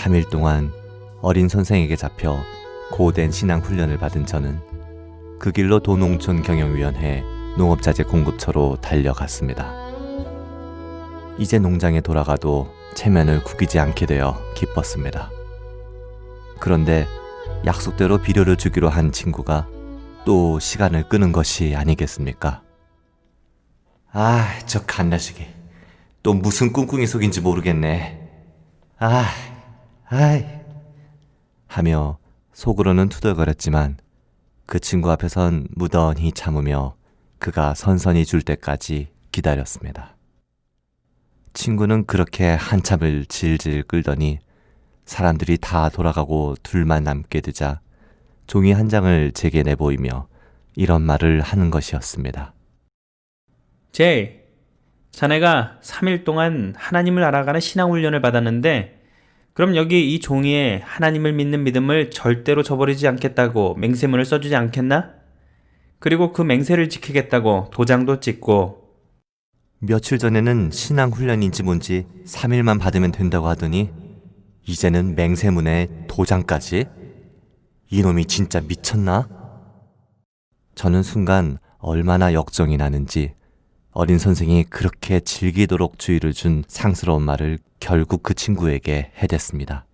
3일 동안 어린 선생에게 잡혀 고된 신앙 훈련을 받은 저는 그 길로 도농촌 경영위원회 농업자재 공급처로 달려갔습니다. 이제 농장에 돌아가도 체면을 구기지 않게 되어 기뻤습니다. 그런데 약속대로 비료를 주기로 한 친구가 또 시간을 끄는 것이 아니겠습니까? 저 갓나시기 또 무슨 꿍꿍이 속인지 모르겠네. 하며 속으로는 투덜거렸지만 그 친구 앞에선 무던히 참으며 그가 선선히 줄 때까지 기다렸습니다. 친구는 그렇게 한참을 질질 끌더니 사람들이 다 돌아가고 둘만 남게 되자 종이 한 장을 제게 내보이며 이런 말을 하는 것이었습니다. 제이, 자네가 3일 동안 하나님을 알아가는 신앙훈련을 받았는데 그럼 여기 이 종이에 하나님을 믿는 믿음을 절대로 저버리지 않겠다고 맹세문을 써주지 않겠나? 그리고 그 맹세를 지키겠다고 도장도 찍고. 며칠 전에는 신앙훈련인지 뭔지 3일만 받으면 된다고 하더니 이제는 맹세문에 도장까지? 이놈이 진짜 미쳤나? 저는 순간 얼마나 역정이 나는지 어린 선생이 그렇게 즐기도록 주의를 준 상스러운 말을 결국 그 친구에게 해댔습니다.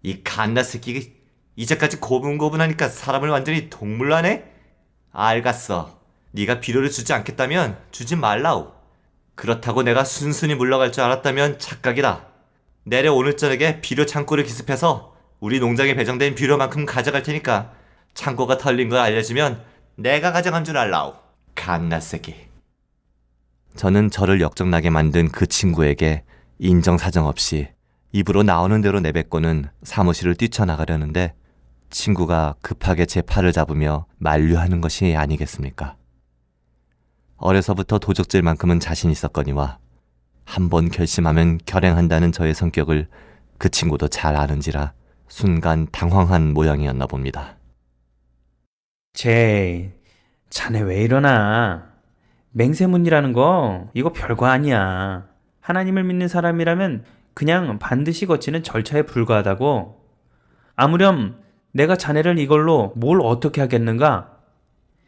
이 갓나 새끼가 이제까지 고분고분하니까 사람을 완전히 동물로 하네? 알겠어. 네가 비료를 주지 않겠다면 주지 말라우. 그렇다고 내가 순순히 물러갈 줄 알았다면 착각이다. 내려 오늘 저녁에 비료 창고를 기습해서 우리 농장에 배정된 비료만큼 가져갈 테니까 창고가 털린 걸 알려주면 내가 가져간 줄 알라우. 갓나 새끼. 저는 저를 역정나게 만든 그 친구에게 인정사정 없이 입으로 나오는 대로 내뱉고는 사무실을 뛰쳐나가려는데 친구가 급하게 제 팔을 잡으며 만류하는 것이 아니겠습니까? 어려서부터 도적질만큼은 자신 있었거니와 한번 결심하면 결행한다는 저의 성격을 그 친구도 잘 아는지라 순간 당황한 모양이었나 봅니다. 제이, 자네 왜 이러나? 맹세문이라는 거 이거 별거 아니야. 하나님을 믿는 사람이라면 그냥 반드시 거치는 절차에 불과하다고. 아무렴 내가 자네를 이걸로 뭘 어떻게 하겠는가?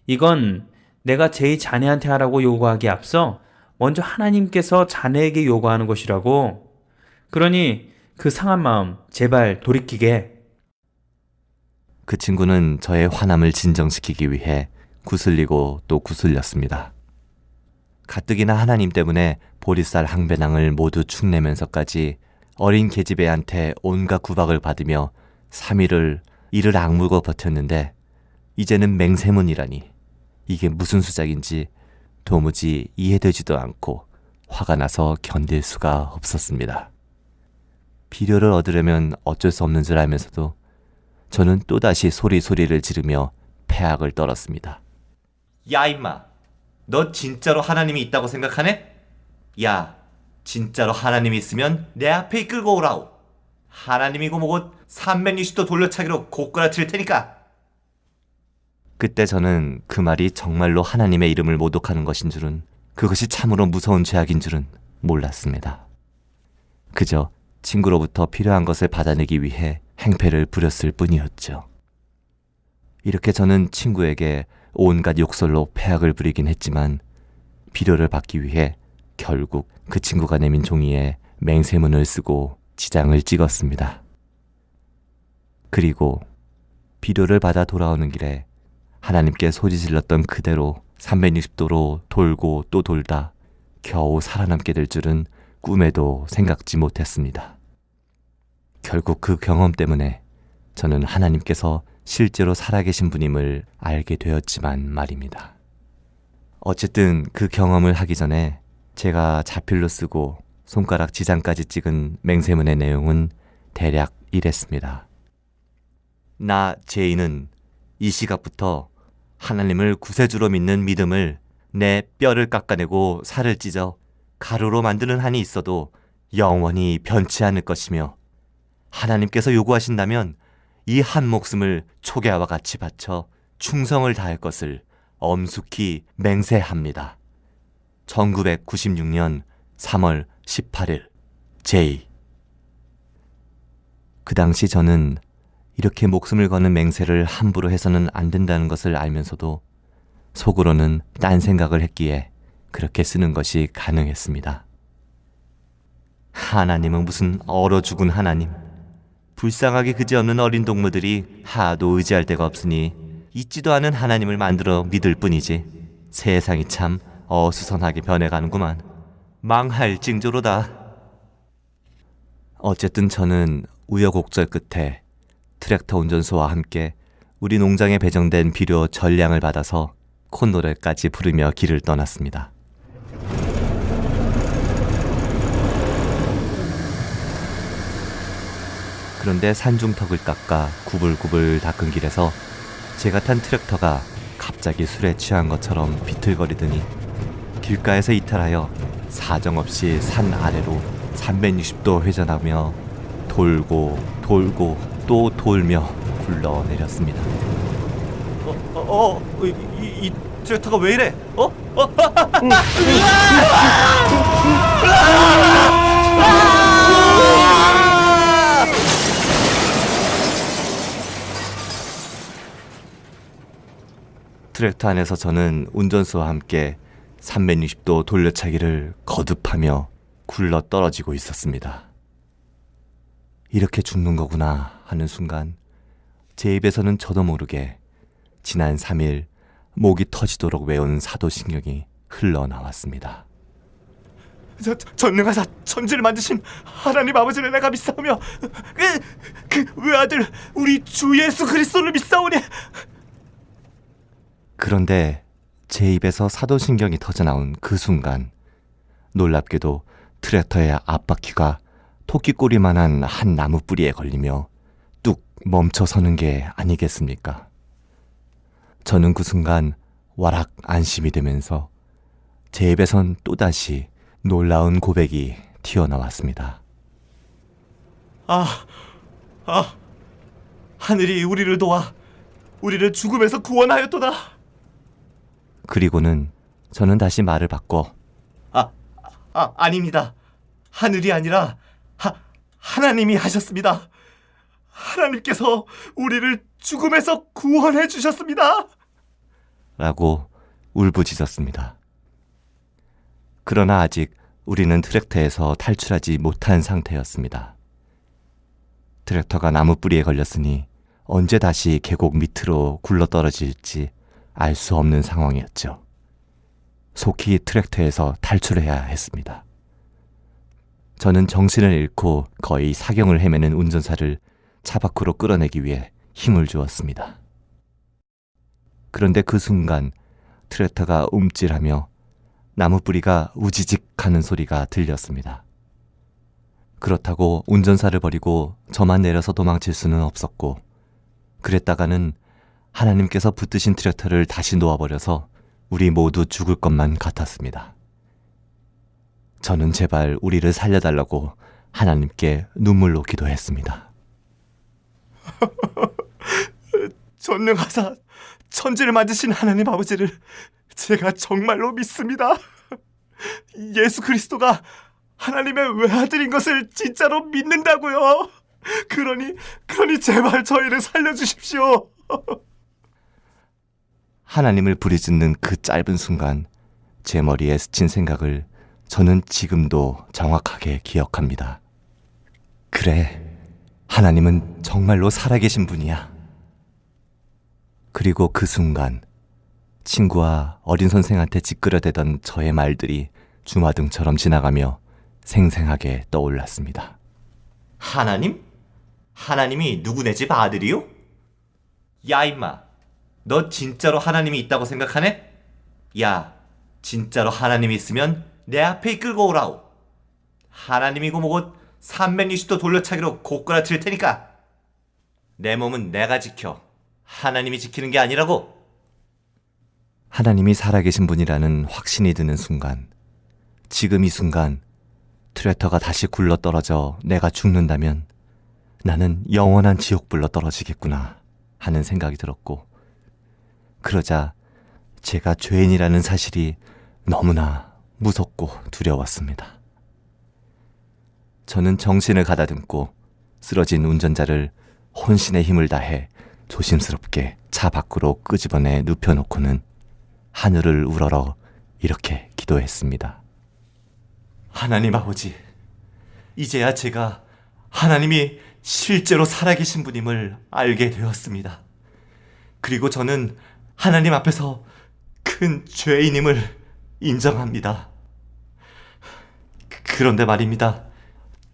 이건 내가 제이 자네한테 하라고 요구하기에 앞서 먼저 하나님께서 자네에게 요구하는 것이라고. 그러니 그 상한 마음 제발 돌이키게. 그 친구는 저의 화남을 진정시키기 위해 구슬리고 또 구슬렸습니다. 가뜩이나 하나님 때문에 보리쌀 한 배낭을 모두 축내면서까지 어린 계집애한테 온갖 구박을 받으며 3일을 이를 악물고 버텼는데 이제는 맹세문이라니 이게 무슨 수작인지 도무지 이해되지도 않고 화가 나서 견딜 수가 없었습니다. 비료를 얻으려면 어쩔 수 없는 줄 알면서도 저는 또다시 소리를 지르며 패악을 떨었습니다. 야 임마! 너 진짜로 하나님이 있다고 생각하네? 야, 진짜로 하나님이 있으면 내 앞에 이끌고 오라오. 하나님이고 뭐고 360도 돌려차기로 고꾸라칠 테니까. 그때 저는 그 말이 정말로 하나님의 이름을 모독하는 것인 줄은, 그것이 참으로 무서운 죄악인 줄은 몰랐습니다. 그저 친구로부터 필요한 것을 받아내기 위해 행패를 부렸을 뿐이었죠. 이렇게 저는 친구에게 온갖 욕설로 패악을 부리긴 했지만 비료를 받기 위해 결국 그 친구가 내민 종이에 맹세문을 쓰고 지장을 찍었습니다. 그리고 비료를 받아 돌아오는 길에 하나님께 소리질렀던 그대로 360도로 돌고 또 돌다 겨우 살아남게 될 줄은 꿈에도 생각지 못했습니다. 결국 그 경험 때문에 저는 하나님께서 실제로 살아계신 분임을 알게 되었지만 말입니다. 어쨌든 그 경험을 하기 전에 제가 자필로 쓰고 손가락 지장까지 찍은 맹세문의 내용은 대략 이랬습니다. 나 제이는 이 시각부터 하나님을 구세주로 믿는 믿음을 내 뼈를 깎아내고 살을 찢어 가루로 만드는 한이 있어도 영원히 변치 않을 것이며, 하나님께서 요구하신다면 이 한 목숨을 초계와 같이 바쳐 충성을 다할 것을 엄숙히 맹세합니다. 1996년 3월 18일 제이. 그 당시 저는 이렇게 목숨을 거는 맹세를 함부로 해서는 안 된다는 것을 알면서도 속으로는 딴 생각을 했기에 그렇게 쓰는 것이 가능했습니다. 하나님은 무슨 얼어 죽은 하나님. 불쌍하게 그지없는 어린 동무들이 하도 의지할 데가 없으니 있지도 않은 하나님을 만들어 믿을 뿐이지. 세상이 참 어수선하게 변해가는구만. 망할 징조로다. 어쨌든 저는 우여곡절 끝에 트랙터 운전소와 함께 우리 농장에 배정된 비료 전량을 받아서 콧노래까지 부르며 길을 떠났습니다. 그런데 산중턱을 깎아 구불구불 닦은 길에서 제가 탄 트랙터가 갑자기 술에 취한 것처럼 비틀거리더니 길가에서 이탈하여 사정없이 산 아래로 360도 회전하며 돌고 돌고 또 돌며 굴러내렸습니다. 이 트랙터가 왜 이래? 트랙터 안에서 저는 운전수와 함께 360도 돌려차기를 거듭하며 굴러 떨어지고 있었습니다. 이렇게 죽는 거구나 하는 순간 제 입에서는 저도 모르게 지난 3일 목이 터지도록 외운 사도신경이 흘러나왔습니다. 전능하사 천지를 만드신 하나님 아버지를 내가 믿사오며 그 외아들 우리 주 예수 그리스도를 믿사오니. 그런데 제 입에서 사도신경이 터져나온 그 순간 놀랍게도 트랙터의 앞바퀴가 토끼꼬리만한 한 나무 뿌리에 걸리며 뚝 멈춰서는 게 아니겠습니까? 저는 그 순간 와락 안심이 되면서 제 입에선 또다시 놀라운 고백이 튀어나왔습니다. 하늘이 우리를 도와 우리를 죽음에서 구원하였도다. 그리고는 저는 다시 말을 바꿔 아닙니다. 하늘이 아니라 하나님이 하셨습니다. 하나님께서 우리를 죽음에서 구원해 주셨습니다. 라고 울부짖었습니다. 그러나 아직 우리는 트랙터에서 탈출하지 못한 상태였습니다. 트랙터가 나무 뿌리에 걸렸으니 언제 다시 계곡 밑으로 굴러떨어질지 알 수 없는 상황이었죠. 속히 트랙터에서 탈출해야 했습니다. 저는 정신을 잃고 거의 사경을 헤매는 운전사를 차 밖으로 끌어내기 위해 힘을 주었습니다. 그런데 그 순간 트랙터가 움찔하며 나무 뿌리가 우지직 하는 소리가 들렸습니다. 그렇다고 운전사를 버리고 저만 내려서 도망칠 수는 없었고, 그랬다가는 하나님께서 붙드신 트랙터를 다시 놓아버려서 우리 모두 죽을 것만 같았습니다. 저는 제발 우리를 살려달라고 하나님께 눈물로 기도했습니다. 전능하사 천지를 만드신 하나님 아버지를 제가 정말로 믿습니다. 예수 그리스도가 하나님의 외아들인 것을 진짜로 믿는다고요. 그러니 제발 저희를 살려주십시오. 하나님을 부르짖는 그 짧은 순간 제 머리에 스친 생각을 저는 지금도 정확하게 기억합니다. 그래, 하나님은 정말로 살아계신 분이야. 그리고 그 순간 친구와 어린 선생한테 찌끄러대던 저의 말들이 주마등처럼 지나가며 생생하게 떠올랐습니다. 하나님? 하나님이 누구네 집 아들이요? 야 임마, 너 진짜로 하나님이 있다고 생각하네? 야, 진짜로 하나님이 있으면 내 앞에 이끌고 오라오. 하나님이고 뭐고 360도 돌려차기로 고꾸라칠 테니까. 내 몸은 내가 지켜. 하나님이 지키는 게 아니라고. 하나님이 살아계신 분이라는 확신이 드는 순간, 지금 이 순간 트랙터가 다시 굴러떨어져 내가 죽는다면 나는 영원한 지옥불로 떨어지겠구나 하는 생각이 들었고, 그러자 제가 죄인이라는 사실이 너무나 무섭고 두려웠습니다. 저는 정신을 가다듬고 쓰러진 운전자를 혼신의 힘을 다해 조심스럽게 차 밖으로 끄집어내 눕혀놓고는 하늘을 우러러 이렇게 기도했습니다. 하나님 아버지, 이제야 제가 하나님이 실제로 살아계신 분임을 알게 되었습니다. 그리고 저는 하나님 앞에서 큰 죄인임을 인정합니다. 그런데 말입니다.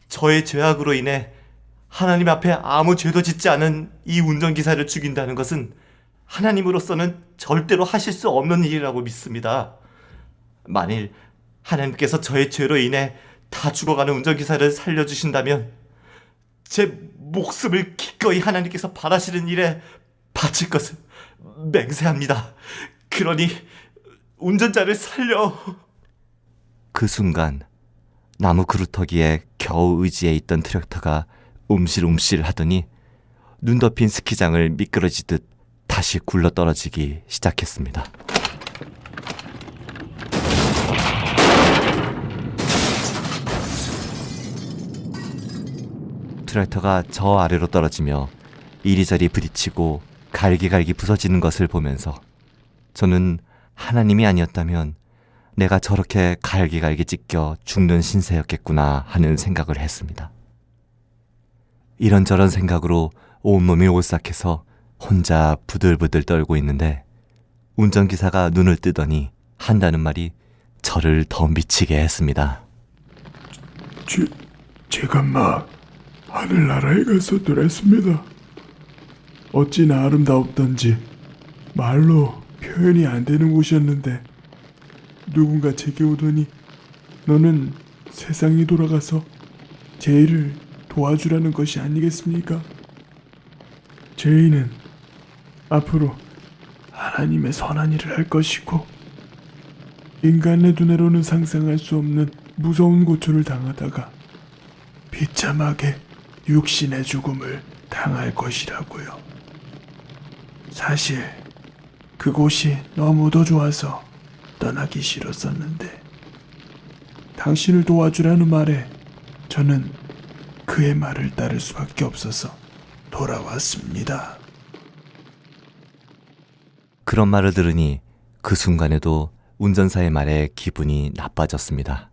저의 죄악으로 인해 하나님 앞에 아무 죄도 짓지 않은 이 운전기사를 죽인다는 것은 하나님으로서는 절대로 하실 수 없는 일이라고 믿습니다. 만일 하나님께서 저의 죄로 인해 다 죽어가는 운전기사를 살려주신다면 제 목숨을 기꺼이 하나님께서 바라시는 일에 바칠 것을 맹세합니다. 그러니 운전자를 살려. 그 순간 나무 그루터기에 겨우 의지해 있던 트랙터가 움실움실 하더니 눈 덮인 스키장을 미끄러지듯 다시 굴러 떨어지기 시작했습니다. 트랙터가 저 아래로 떨어지며 이리저리 부딪히고 갈기갈기 부서지는 것을 보면서 저는 하나님이 아니었다면 내가 저렇게 갈기갈기 찢겨 죽는 신세였겠구나 하는 생각을 했습니다. 이런저런 생각으로 온몸이 오싹해서 혼자 부들부들 떨고 있는데 운전기사가 눈을 뜨더니 한다는 말이 저를 더 미치게 했습니다. 제가 막 하늘나라에 가서 놀았습니다. 어찌나 아름다웠던지 말로 표현이 안 되는 곳이었는데 누군가 제게 오더니 너는 세상이 돌아가서 죄인을 도와주라는 것이 아니겠습니까? 죄인은 앞으로 하나님의 선한 일을 할 것이고 인간의 눈으로는 상상할 수 없는 무서운 고초를 당하다가 비참하게 육신의 죽음을 당할 것이라고요. 사실 그곳이 너무도 좋아서 떠나기 싫었었는데 당신을 도와주라는 말에 저는 그의 말을 따를 수밖에 없어서 돌아왔습니다. 그런 말을 들으니 그 순간에도 운전사의 말에 기분이 나빠졌습니다.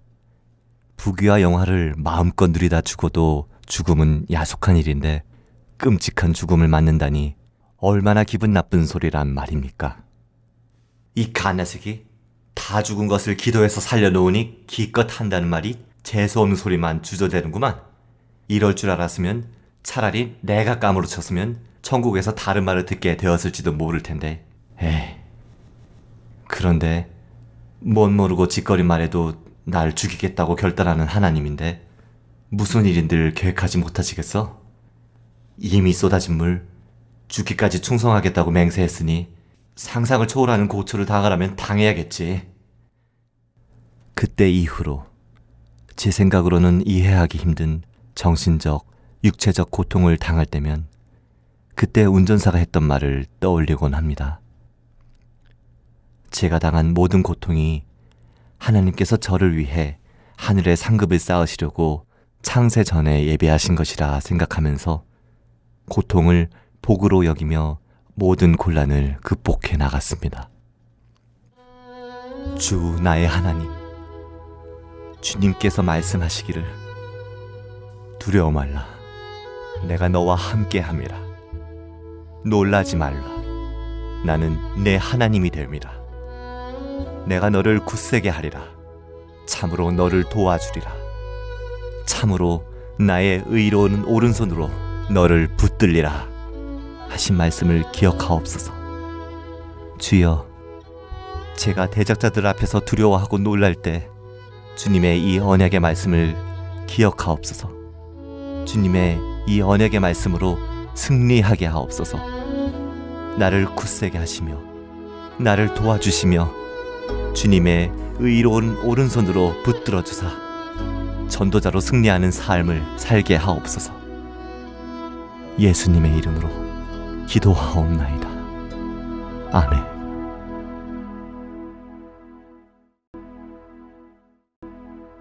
부귀와 영화를 마음껏 누리다 죽어도 죽음은 야속한 일인데 끔찍한 죽음을 맞는다니 얼마나 기분 나쁜 소리란 말입니까? 이 갓나새끼, 다 죽은 것을 기도해서 살려놓으니 기껏 한다는 말이 재수없는 소리만 주저대는구만. 이럴 줄 알았으면 차라리 내가 까무러쳤으면 천국에서 다른 말을 듣게 되었을지도 모를 텐데. 에이, 그런데 못 모르고 짓거린 말에도 날 죽이겠다고 결단하는 하나님인데 무슨 일인들 계획하지 못하시겠어? 이미 쏟아진 물, 죽기까지 충성하겠다고 맹세했으니 상상을 초월하는 고초를 당하라면 당해야겠지. 그때 이후로 제 생각으로는 이해하기 힘든 정신적, 육체적 고통을 당할 때면 그때 운전사가 했던 말을 떠올리곤 합니다. 제가 당한 모든 고통이 하나님께서 저를 위해 하늘의 상급을 쌓으시려고 창세 전에 예배하신 것이라 생각하면서 고통을 복으로 여기며 모든 곤란을 극복해 나갔습니다. 주 나의 하나님, 주님께서 말씀하시기를 두려워 말라, 내가 너와 함께함이라. 놀라지 말라, 나는 내 하나님이 됨이라. 내가 너를 굳세게 하리라. 참으로 너를 도와주리라. 참으로 나의 의로운 오른손으로 너를 붙들리라 하신 말씀을 기억하옵소서. 주여, 제가 대적자들 앞에서 두려워하고 놀랄 때 주님의 이 언약의 말씀을 기억하옵소서. 주님의 이 언약의 말씀으로 승리하게 하옵소서. 나를 굳세게 하시며 나를 도와주시며 주님의 의로운 오른손으로 붙들어 주사 전도자로 승리하는 삶을 살게 하옵소서. 예수님의 이름으로 기도하옵나이다. 아멘.